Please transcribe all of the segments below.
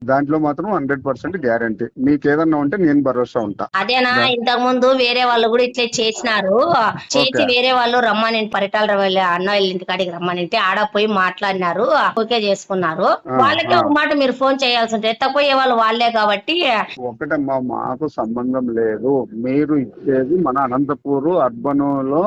దాంట్లో మాత్రం 100% గ్యారంటీ. మీకు ఏదన్నా ఉంటే నేను భరోసా ఉంటా. అదేనా ఇంతకు ముందు వేరే వాళ్ళు కూడా ఇట్లా చేసినారు. చేసి వేరే వాళ్ళు రమ్మని పరిటాల అన్న వాళ్ళ ఇంటికాడికి రమ్మనింటే ఆడ పోయి మాట్లాడినారు, ఓకే చేసుకున్నారు. వాళ్ళకే ఒక మాట మీరు ఫోన్ చేయాల్సి ఉంటుంది, ఎత్తపోయే వాళ్ళు వాళ్ళే కాబట్టి. ఒకటమ్మా, మాకు సంబంధం లేదు. మీరు ఇచ్చేది మన అనంతపూర్ అర్బన్ లో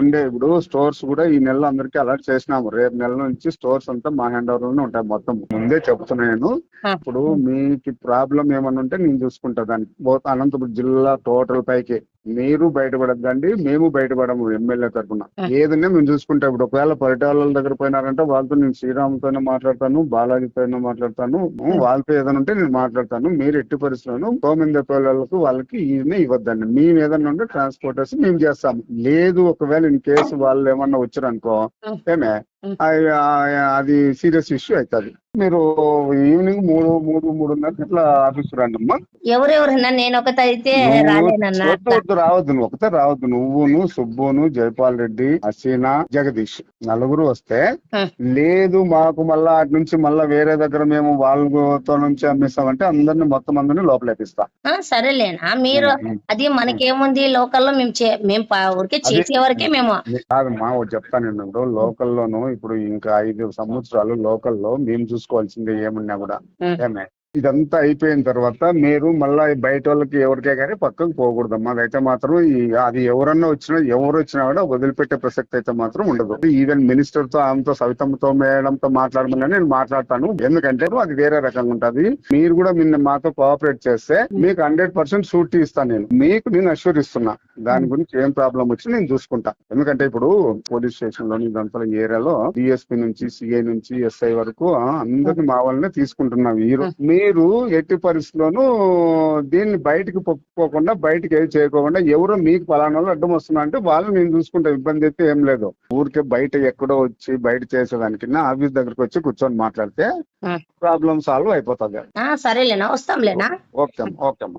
ఉండే ఇప్పుడు స్టోర్స్ కూడా ఈ నెల అందరికి అలర్ట్ చేసినాము. రేపు నెల నుంచి స్టోర్స్ అంతా మా హ్యాండ్ ఓవర్ లోనే ఉంటాయి. మొత్తం ముందే చెప్తున్నాను. ఇప్పుడు మీకు ప్రాబ్లం ఏమన్నా ఉంటే నేను చూసుకుంటా. దానికి అనంతపురం జిల్లా టోటల్ పైకి మీరు బయటపడద్దండి, మేము బయటపడము. ఎమ్మెల్యే తరఫున ఏదన్నా మేము చూసుకుంటాం. ఇప్పుడు ఒకవేళ పరిటాల దగ్గర పోయినారంటే వాళ్ళతో నేను శ్రీరామ్తోనే మాట్లాడతాను, బాలాజీతోనే మాట్లాడతాను. వాళ్ళతో ఏదైనా ఉంటే నేను మాట్లాడతాను. మీరు ఎట్టి పరిస్థితులను గవర్నమెంట్ పిల్లలకు వాళ్ళకి ఈయన ఇవ్వద్దండి. మేము ఏదన్నా ఉంటే ట్రాన్స్పోర్టర్స్ మేము చేస్తాము. లేదు ఒకవేళ ఇన్ కేసు వాళ్ళు ఏమన్నా వచ్చారనుకో ఏమే అది సీరియస్ ఇష్యూ అవుతుంది. మీరు ఈవినింగ్ 3-3:30 ఇట్లా ఆఫీస్ రండి అమ్మా. ఎవరెవరన్నా నేను ఒకటి అయితే వద్దు రావద్దు, నువ్వు ఒకటే రావద్దు. నువ్వును, సుబ్బును, జైపాల్ రెడ్డి, హసీనా, జగదీష్ నలుగురు వస్తే లేదు మాకు మళ్ళా అటు నుంచి మళ్ళా వేరే దగ్గర మేము వాళ్ళతో నుంచి అమ్మిస్తామంటే అందరినీ లోపలేపిస్తా. సరేలేనా మీరు అది మనకేముంది లోకల్లో మేము ఊరికే చేసే వరకే మేము కాదమ్మా. చెప్తాను నేను. లోకల్లోను ఇప్పుడు ఇంకా 5 సంవత్సరాలు లోకల్లో మేము చూసుకోవాల్సిందే ఏమన్నా కూడా. ఏమే ఇదంతా అయిపోయిన తర్వాత మీరు మళ్ళా బయట వాళ్ళకి ఎవరికే కానీ పక్కకు పోకూడదమ్మా. అదైతే మాత్రం అది ఎవరు వచ్చినా కూడా వదిలిపెట్టే ప్రసక్తి అయితే మాత్రం ఉండదు. ఈవెన్ మినిస్టర్ తో ఆమెతో సవితమ్మతో మేడంతో మాట్లాడమని నేను మాట్లాడతాను. ఎందుకంటే అది వేరే రకంగా ఉంటది. మీరు కూడా మాతో కోఆపరేట్ చేస్తే మీకు 100% షూరిటీ ఇస్తాను. నేను అష్యూర్ ఇస్తున్నా. దాని గురించి ఏం ప్రాబ్లం వచ్చి నేను చూసుకుంటా. ఎందుకంటే ఇప్పుడు పోలీస్ స్టేషన్ లోని ఇదంతా ఏరియాలో డిఎస్పీ నుంచి సిఐ నుంచి ఎస్ఐ వరకు అందరిని మా వాళ్ళనే తీసుకుంటున్నాం. మీరు ఎట్టి పరిస్థితుల్లోనూ దీన్ని బయటకు పోకుండా బయటకు ఏది చేయకోకుండా ఎవరో మీకు పలానా వాళ్ళు అడ్డం వస్తున్నా అంటే వాళ్ళు నేను చూసుకుంటా. ఇబ్బంది అయితే ఏం లేదు. ఊరికే బయట ఎక్కడో వచ్చి బయట చేసేదానికి ఆఫీస్ దగ్గరకు వచ్చి కూర్చొని మాట్లాడితే ప్రాబ్లం సాల్వ్ అయిపోతుంది. సరేలేనా వస్తాంలేనా. ఓకే అమ్మా.